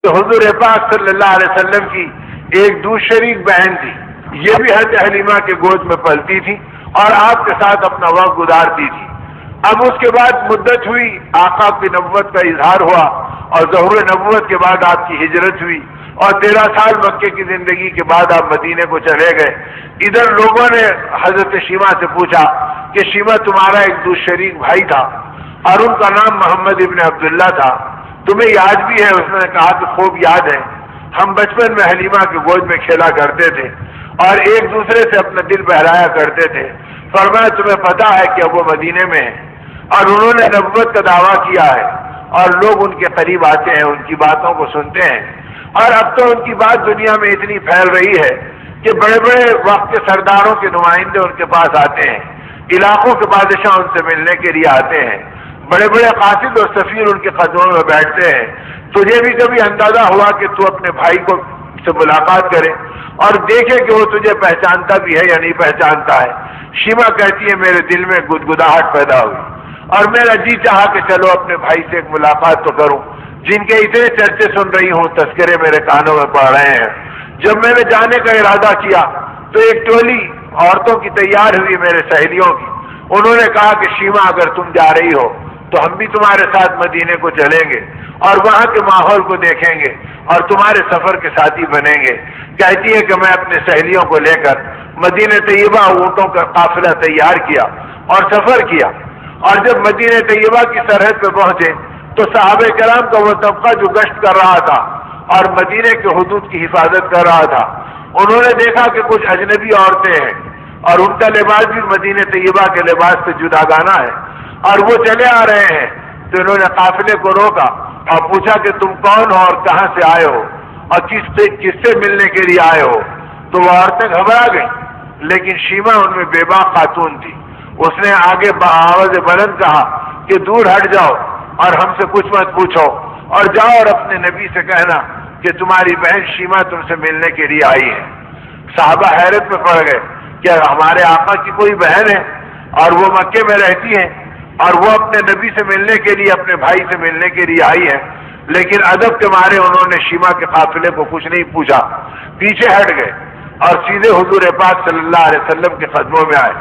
تو حضور پاک صلی اللہ علیہ وسلم کی ایک دوسری شریک بہن تھی، یہ بھی حضرت حلیمہ کے گود میں پلتی تھی اور آپ کے ساتھ اپنا وقت گزارتی تھی۔ اب اس کے بعد مدت ہوئی، آقا کی نبوت کا اظہار ہوا اور ظہور نبوت کے بعد آپ کی ہجرت ہوئی اور 13 سال مکے کی زندگی کے بعد آپ مدینے کو چلے گئے۔ ادھر لوگوں نے حضرت شیمہ سے پوچھا کہ شیمہ تمہارا ایک دوسرا شریک بھائی تھا اور ان کا نام محمد ابن عبداللہ تھا، تمہیں یاد بھی ہے؟ اس نے کہا کہ خوب یاد ہے، ہم بچپن میں حلیمہ کے گود میں کھیلا کرتے تھے اور ایک دوسرے سے اپنا دل بہلایا کرتے تھے۔ فرمایا تمہیں پتا ہے کہ اب وہ مدینے میں ہیں اور انہوں نے نبوت کا دعویٰ کیا ہے اور لوگ ان کے قریب آتے ہیں، ان کی باتوں کو سنتے ہیں، اور اب تو ان کی بات دنیا میں اتنی پھیل رہی ہے کہ بڑے بڑے وقت کے سرداروں کے نمائندے ان کے پاس آتے ہیں، علاقوں کے بادشاہ ان سے ملنے کے لیے آتے ہیں، بڑے بڑے قاصد اور سفیر ان کے قدموں میں بیٹھتے ہیں۔ تجھے بھی کبھی اندازہ ہوا کہ تو اپنے بھائی کو سے ملاقات کرے اور دیکھے کہ وہ تجھے پہچانتا بھی ہے یا نہیں پہچانتا ہے؟ شیمہ کہتی ہے میرے دل میں گدگداہٹ پیدا ہوئی اور میرا جی چاہا کہ چلو اپنے بھائی سے ایک ملاقات تو کروں، جن کے اتنے چرچے سن رہی ہوں، تذکرے میرے کانوں میں پڑ رہے ہیں۔ جب میں نے جانے کا ارادہ کیا تو ایک ٹولی عورتوں کی تیار ہوئی میرے سہیلیوں کی، انہوں نے کہا کہ شیمہ اگر تم جا رہی ہو تو ہم بھی تمہارے ساتھ مدینے کو چلیں گے اور وہاں کے ماحول کو دیکھیں گے اور تمہارے سفر کے ساتھی بنیں گے۔ کہتی ہے کہ میں اپنے سہیلیوں کو لے کر مدینہ طیبہ اونٹوں کا قافلہ تیار کیا اور سفر کیا، اور جب مدینہ طیبہ کی سرحد پہ پہنچے تو صحابہ کرام کا وہ طبقہ جو گشت کر رہا تھا اور مدینے کے حدود کی حفاظت کر رہا تھا، انہوں نے دیکھا کہ کچھ اجنبی عورتیں ہیں اور ان کا لباس بھی مدینہ طیبہ کے لباس سے جداگانہ ہے اور وہ چلے آ رہے ہیں۔ تو انہوں نے قافلے کو روکا اور پوچھا کہ تم کون ہو اور کہاں سے آئے ہو اور کس سے ملنے کے لیے آئے ہو؟ تو وہ عورتیں گھبرا گئیں، لیکن شیمہ ان میں بے باک خاتون تھی۔ اس نے آگے آواز بلند کہا کہ دور ہٹ جاؤ اور ہم سے کچھ مت پوچھو اور جاؤ اور اپنے نبی سے کہنا کہ تمہاری بہن شیمہ تم سے ملنے کے لیے آئی ہے۔ صحابہ حیرت میں پڑ گئے کہ ہمارے آقا کی کوئی بہن ہے اور وہ مکے میں رہتی ہے اور وہ اپنے نبی سے ملنے کے لیے، اپنے بھائی سے ملنے کے لیے آئی ہے، لیکن ادب کے مارے انہوں نے شیمہ کے قافلے کو کچھ نہیں پوچھا، پیچھے ہٹ گئے اور سیدھے حضور پاک صلی اللہ علیہ وسلم کے قدموں میں آئے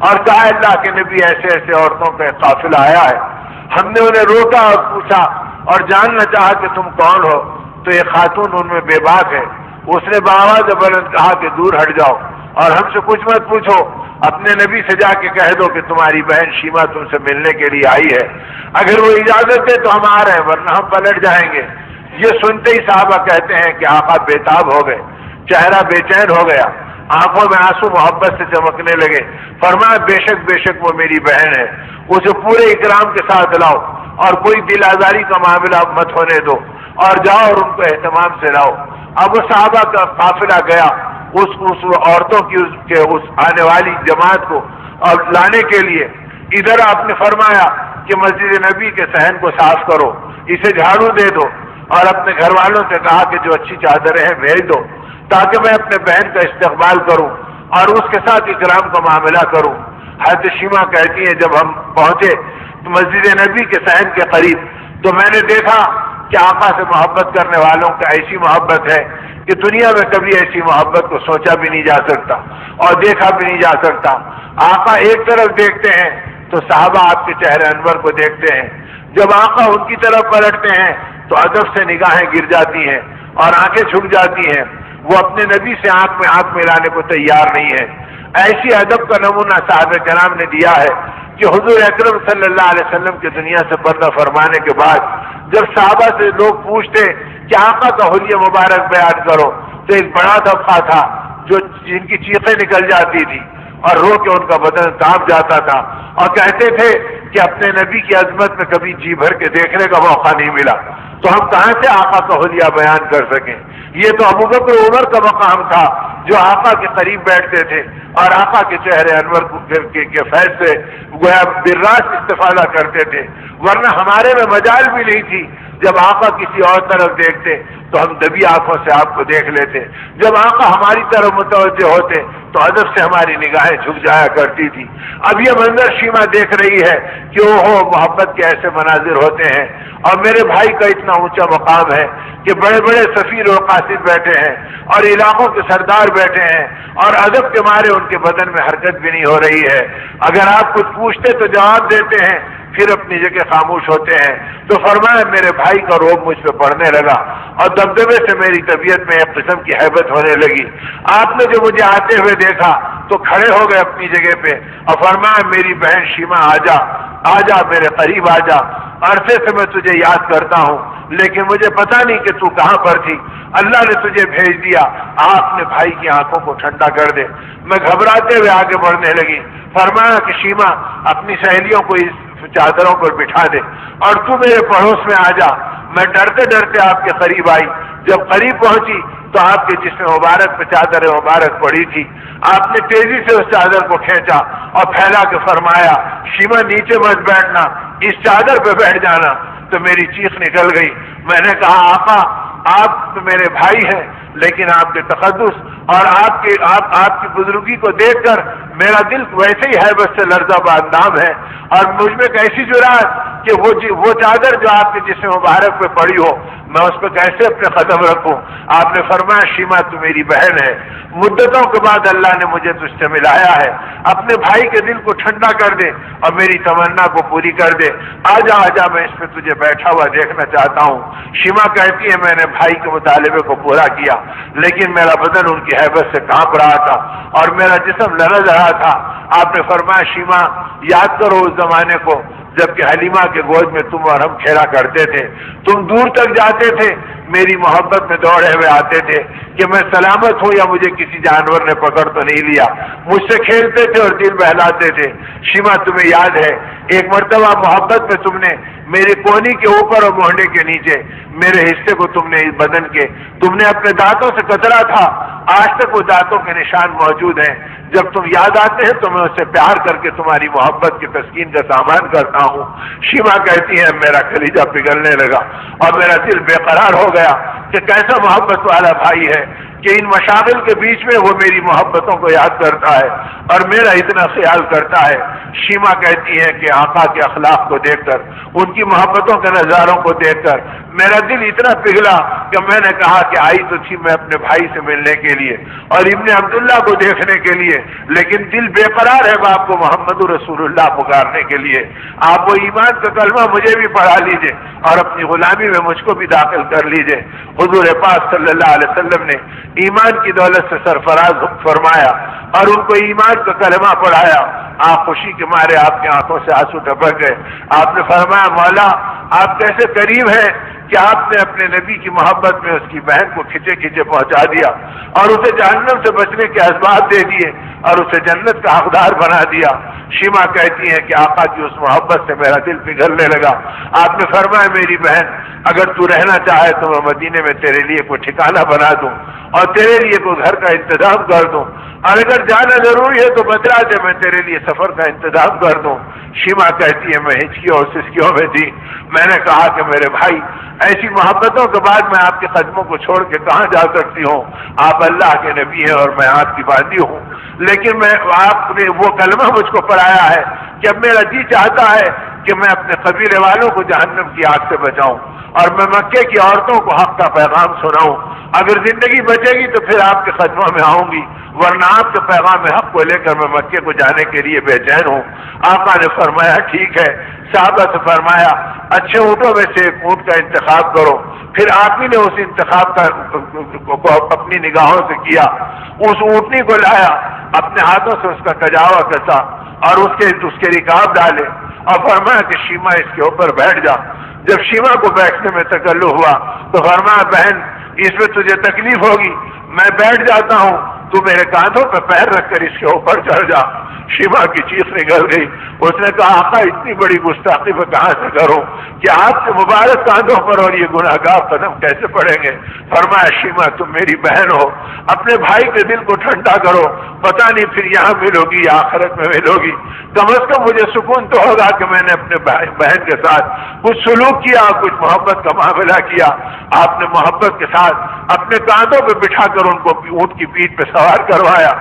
اور کہا اللہ کے نبی ایسے ایسے عورتوں کا قافلہ آیا ہے۔ ہم نے انہیں روکا اور پوچھا اور جاننا چاہا کہ تم کون ہو، تو یہ خاتون ان میں بے باک ہے۔ اس نے بآواز بلند کہا کہ دور ہٹ جاؤ اور ہم سے کچھ مت پوچھو، اپنے نبی سے جا کے کہہ دو کہ تمہاری بہن شیمہ تم سے ملنے کے لیے آئی ہے، اگر وہ اجازت دے تو ہم آ رہے ہیں ورنہ ہم پلٹ جائیں گے۔ یہ سنتے ہی صحابہ کہتے ہیں کہ آقا بےتاب ہو گئے، چہرہ بے چین ہو گیا، آنکھوں میں آنسو محبت سے چمکنے لگے۔ فرمایا بے شک وہ میری بہن ہے، اسے پورے اکرام کے ساتھ لاؤ اور کوئی دل آزاری کا معاملہ مت ہونے دو اور جاؤ اور ان کو اہتمام سے لاؤ۔ اب وہ صحابہ کا قافلہ گیا اس عورتوں کی اس آنے والی جماعت کو اور لانے کے لیے۔ ادھر آپ نے فرمایا کہ مسجد نبی کے صحن کو صاف کرو، اسے جھاڑو دے دو اور اپنے گھر والوں سے کہا کہ جو اچھی چادریں ہیں بھیج دو تاکہ میں اپنے بہن کا استقبال کروں اور اس کے ساتھ اکرام کا معاملہ کروں۔ حضرت شیمہ کہتی ہے جب ہم پہنچے تو مسجد نبی کے صحن کے قریب تو میں نے دیکھا کہ آقا سے محبت کرنے والوں کا ایسی محبت ہے کہ دنیا میں کبھی ایسی محبت کو سوچا بھی نہیں جا سکتا اور دیکھا بھی نہیں جا سکتا۔ آقا ایک طرف دیکھتے ہیں تو صحابہ آپ کے چہرے انور کو دیکھتے ہیں، جب آقا ان کی طرف پلٹتے ہیں تو ادب سے نگاہیں گر جاتی ہیں اور آنکھیں جھک جاتی ہیں، وہ اپنے نبی سے آنکھ میں آنکھ ملانے کو تیار نہیں ہے۔ ایسی ادب کا نمونہ صحابہ کرام نے دیا ہے کہ حضور اکرم صلی اللہ علیہ وسلم کی دنیا سے پردہ فرمانے کے بعد جب صحابہ سے لوگ پوچھتے کہ آقا کا حلیہ مبارک بیان کرو تو ایک بڑا طبقہ تھا جن کی چیخیں نکل جاتی تھی اور رو کے ان کا بدن کانپ جاتا تھا اور کہتے تھے کہ اپنے نبی کی عظمت میں کبھی جی بھر کے دیکھنے کا موقع نہیں ملا تو ہم کہاں سے آقا کا حلیہ بیان کر سکیں۔ یہ تو ابوبکر عمر کا مقام تھا جو آقا کے قریب بیٹھتے تھے اور آقا کے چہرے انور کے فیض سے گویا براست استفادہ کرتے تھے، ورنہ ہمارے میں مجال بھی نہیں تھی۔ جب آقا کسی اور طرف دیکھتے تو ہم دبی آنکھوں سے آپ کو دیکھ لیتے، جب آقا ہماری طرف متوجہ ہوتے تو ادب سے ہماری نگاہیں جھک جایا کرتی تھی۔ اب یہ منظر شیما دیکھ رہی ہے کہ اوہو محبت کے ایسے مناظر ہوتے ہیں، اور میرے بھائی کا اتنا اونچا مقام ہے کہ بڑے بڑے سفیر و قاصد بیٹھے ہیں اور علاقوں کے سردار بیٹھے ہیں، اور ادب کے مارے ان کے بدن میں حرکت بھی نہیں ہو رہی ہے۔ اگر آپ کچھ پوچھتے تو جواب دیتے ہیں، پھر اپنی جگہ خاموش ہوتے ہیں۔ تو فرمایا میرے بھائی کا روب مجھ پہ پڑنے لگا اور دبدبے سے میری طبیعت میں ایک قسم کی ہیبت ہونے لگی۔ آپ نے جو مجھے آتے ہوئے دیکھا تو کھڑے ہو گئے اپنی جگہ پہ اور فرمایا میری بہن شیما آ جا میرے قریب آ جا، عرصے سے میں تجھے یاد کرتا ہوں لیکن مجھے پتا نہیں کہ تو کہاں پر تھی، اللہ نے تجھے بھیج دیا، آپ نے بھائی کی آنکھوں کو ٹھنڈا کر دے۔ میں گھبراتے ہوئے آگے بڑھنے لگی۔ فرمایا کہ شیما اپنی سہیلیوں کو اس چادروں پر بٹھا دے اور تو میرے پڑوس میں آ جا۔ میں ڈرتے ڈرتے آپ کے قریب آئی۔ جب قریب پہنچی تو آپ کے جسم مبارک پہ چادر مبارک پڑی تھی۔ آپ نے تیزی سے اس چادر کو کھینچا اور پھیلا کے فرمایا شیما نیچے مت بیٹھنا، اس چادر پہ بیٹھ جانا۔ تو میری چیخ نکل گئی۔ میں نے کہا آقا آپ تو میرے بھائی ہیں، لیکن آپ کے تقدس اور آپ کی بزرگی کو دیکھ کر میرا دل ویسے ہی ہیبت سے لرزہ باندام ہے، اور مجھ میں کیسی جرات کہ وہ چادر جو آپ کے جسم مبارک پہ پڑی ہو میں اس پہ کیسے اپنے قدم رکھوں۔ آپ نے فرمایا شیما تو میری بہن ہے، مدتوں کے بعد اللہ نے مجھے تجھ سے ملایا ہے، اپنے بھائی کے دل کو ٹھنڈا کر دے اور میری تمنا کو پوری کر دے۔ آجا میں اس پہ تجھے بیٹھا ہوا دیکھنا چاہتا ہوں۔ شیما کہتی ہے میں نے بھائی کے مطالبے کو پورا کیا، لیکن میرا بدن ان کی ہیبت سے کانپ رہا تھا اور میرا جسم لرز رہا تھا۔ آپ نے فرمایا شیما یاد کرو اس زمانے کو جبکہ حلیمہ کے گود میں تم اور ہم کھیلا کرتے تھے، تم دور تک جاتے تھے، میری محبت میں دوڑے ہوئے آتے تھے کہ میں سلامت ہوں یا مجھے کسی جانور نے پکڑ تو نہیں لیا، مجھ سے کھیلتے تھے اور دل بہلاتے تھے۔ شیما تمہیں یاد ہے ایک مرتبہ محبت میں تم نے میری کونی کے اوپر اور مونڈے کے نیچے میرے حصے کو تم نے اس بدن کے تم نے اپنے دانتوں سے کترا تھا، آج تک وہ دانتوں کے نشان موجود ہیں۔ جب تم یاد آتے ہیں تو میں اسے پیار کر کے تمہاری محبت کی تسکین کا سامان کرتا ہوں۔ شیما کہتی ہے میرا کلیجہ پگھلنے لگا اور میرا دل بے قرار ہو گیا کہ کیسا محبت والا بھائی ہے کہ ان مشاغل کے بیچ میں وہ میری محبتوں کو یاد کرتا ہے اور میرا اتنا خیال کرتا ہے۔ شیما کہتی ہے کہ آقا کے اخلاق کو دیکھ کر، ان کی محبتوں کے نظاروں کو دیکھ کر میرا دل اتنا پگھلا کہ میں نے کہا کہ آئی تو تھی میں اپنے بھائی سے ملنے کے لیے اور ابن عبداللہ کو دیکھنے کے لیے، لیکن دل بے قرار ہے باپ کو محمد رسول اللہ پکارنے کے لیے۔ آپ وہ ایمان کا کلمہ مجھے بھی پڑھا لیجئے اور اپنی غلامی میں مجھ کو بھی داخل کر لیجئے۔ حضور پاک صلی اللہ علیہ وسلم نے ایمان کی دولت سے سرفراز فرمایا اور ان کو ایمان کا کلمہ پڑھایا۔ آپ خوشی کے مارے آپ کی آنکھوں سے آنسو ٹپک گئے۔ آپ نے فرمایا مولا آپ کیسے قریب ہیں کہ آپ نے اپنے نبی کی محبت میں اس کی بہن کو کھچے کھچے پہنچا دیا اور اسے جہنم سے بچنے کے اسباب دے دیے اور اسے جنت کا حقدار بنا دیا۔ شیما کہتی ہے کہ آقا کی اس محبت سے میرا دل پگھلنے لگا۔ آپ نے فرمایا میری بہن اگر تو رہنا چاہے تو میں مدینے میں تیرے لیے کوئی ٹھکانہ بنا دوں اور تیرے لیے کوئی گھر کا انتظام کر دوں، اور اگر جانا ضروری ہے تو بتلا دے میں تیرے لیے سفر کا انتظام کر دوں۔ شیما کہتی ہے میں ہچکیوں اور سسکیوں میں تھی۔ میں نے کہا کہ میرے بھائی ایسی محبتوں کے بعد میں آپ کے قدموں کو چھوڑ کے کہاں جا سکتی ہوں؟ آپ اللہ کے نبی ہیں اور میں آپ کی باندھی ہوں، لیکن آپ نے وہ کلمہ مجھ کو پڑھایا ہے کہ اب میرا جی چاہتا ہے کہ میں اپنے قبیلے والوں کو جہنم کی آگ سے بچاؤں اور میں مکے کی عورتوں کو حق کا پیغام سناؤں۔ اگر زندگی بچے گی تو پھر آپ کے قدموں میں آؤں گی، ورنہ آپ کے پیغام حق کو لے کر میں مکے کو جانے کے لیے بے چین ہوں۔ آقا نے فرمایا ٹھیک ہے۔ صحابہ سے فرمایا اچھے اونٹوں میں سے ایک اونٹ کا انتخاب کرو۔ پھر آپ ہی نے اس انتخاب کو اپنی نگاہوں سے کیا، اس اونٹنی کو لایا، اپنے ہاتھوں سے اس کا کجاوا کسا اور اس کے رکاب ڈالے اور فرمایا کہ شیما اس کے اوپر بیٹھ جا۔ جب شیما کو بیٹھنے میں تکلف ہوا تو فرمایا بہن اس میں تجھے تکلیف ہوگی، میں بیٹھ جاتا ہوں، تو میرے کاندھوں پہ پیر رکھ کر اس کے اوپر چڑھ جا۔ شیما کی چیخ نکل گئی۔ اس نے کہا آقا اتنی بڑی گستاخی میں کہاں سے کروں کہ آپ کے مبارک کاندھوں پر اور یہ گناہگار قدم کیسے پڑیں گے؟ فرمایا شیما تم میری بہن ہو، اپنے بھائی کے دل کو ٹھنڈا کرو، پتہ نہیں پھر یہاں ملو گی یا آخرت میں ملو گی، کم از کم مجھے سکون تو ہوگا کہ میں نے اپنے بہن کے ساتھ کچھ سلوک کیا، کچھ محبت کا معاملہ کیا۔ آپ نے محبت کے ساتھ اپنے کاندھوں پہ بٹھا کر ان کو اونٹ کی پیٹھ پہ سوار کروایا،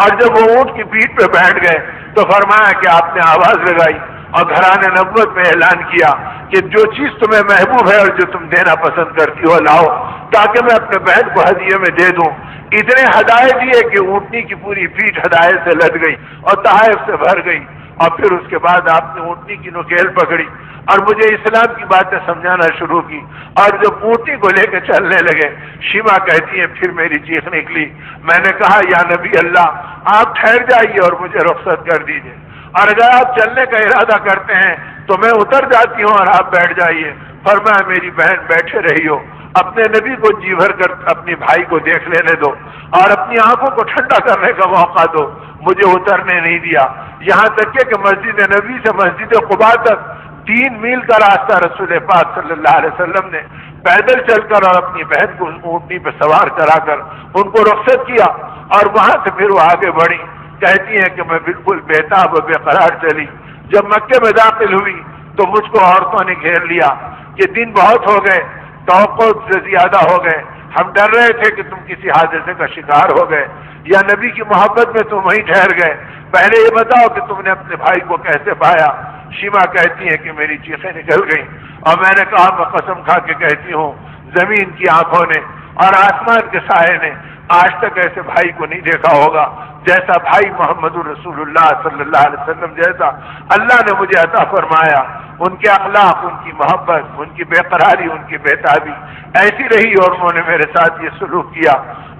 اور جب وہ اونٹ کی پیٹھ پہ بیٹھ گئے تو فرمایا کہ آپ نے آواز لگائی اور گھرانے نبوت میں اعلان کیا کہ جو چیز تمہیں محبوب ہے اور جو تم دینا پسند کرتی ہو لاؤ تاکہ میں اپنے بہن کو ہدیے میں دے دوں۔ اتنے ہدایت دیے کہ اونٹنی کی پوری پیٹھ ہدایت سے لد گئی اور تحائف سے بھر گئی، اور پھر اس کے بعد آپ نے اونٹنی کی نکیل پکڑی اور مجھے اسلام کی باتیں سمجھانا شروع کی، اور جب اونٹنی کو لے کے چلنے لگے شیما کہتی ہیں پھر میری چیخ نکلی، میں نے کہا یا نبی اللہ آپ ٹھہر جائیے اور مجھے رخصت کر دیجیے، اور اگر آپ چلنے کا ارادہ کرتے ہیں تو میں اتر جاتی ہوں اور آپ بیٹھ جائیے۔ فرمایا میری بہن بیٹھے رہی ہو، اپنے نبی کو جی بھر کر اپنی بھائی کو دیکھ لینے دو اور اپنی آنکھوں کو ٹھنڈا کرنے کا موقع دو۔ مجھے اترنے نہیں دیا، یہاں تک کہ مسجد نبی سے مسجد قباء تک 3 میل کا راستہ رسول پاک صلی اللہ علیہ وسلم نے پیدل چل کر اور اپنی بہن کو اونٹنی پہ سوار کرا کر ان کو رخصت کیا، اور وہاں سے پھر وہ آگے بڑھی۔ کہتی ہیں کہ میں بالکل بےتاب و بے قرار چلی، جب مکے میں داخل ہوئی تو مجھ کو عورتوں نے گھیر لیا کہ دن بہت ہو گئے، توقع سے زیادہ ہو گئے، ہم ڈر رہے تھے کہ تم کسی حادثے کا شکار ہو گئے یا نبی کی محبت میں تم وہیں ٹھہر گئے، پہلے یہ بتاؤ کہ تم نے اپنے بھائی کو کیسے پایا۔ شیما کہتی ہے کہ میری چیخیں نکل گئیں اور میں نے کہا میں قسم کھا کے کہتی ہوں زمین کی آنکھوں نے اور آسمان کے سائے نے آج تک ایسے بھائی کو نہیں دیکھا ہوگا جیسا بھائی محمد رسول اللہ صلی اللہ علیہ وسلم جیسا اللہ نے مجھے عطا فرمایا۔ ان کے اخلاق، ان کی محبت، ان کی بے قراری، ان کی بےتابی ایسی رہی اور انہوں نے میرے ساتھ یہ سلوک کیا۔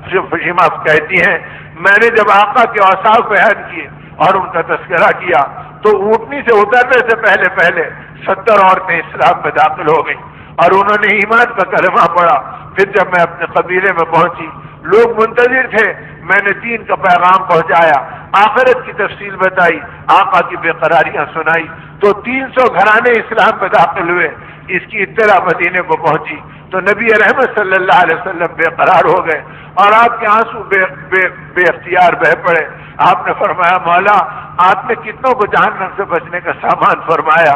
شیما کہتی ہیں میں نے جب آقا کے اوصاف بیان کیے اور ان کا تذکرہ کیا تو اونٹنی سے اترنے سے پہلے 70 عورتیں اسلام میں داخل ہو گئیں اور انہوں نے ایمان کا کلمہ پڑھا۔ پھر جب میں اپنے قبیلے میں پہنچی لوگ منتظر تھے، میں نے دین کا پیغام پہنچایا، آخرت کی تفصیل بتائی، آقا کی بے قراریاں سنائی تو 300 گھرانے اسلام میں داخل ہوئے۔ اس کی اطلاع مدینے کو پہنچی تو نبی رحمت صلی اللہ علیہ وسلم بے قرار ہو گئے اور آپ کے آنسو بے اختیار بہ پڑے۔ آپ نے فرمایا مولا آپ نے کتنوں کو جہنم سے بچنے کا سامان فرمایا۔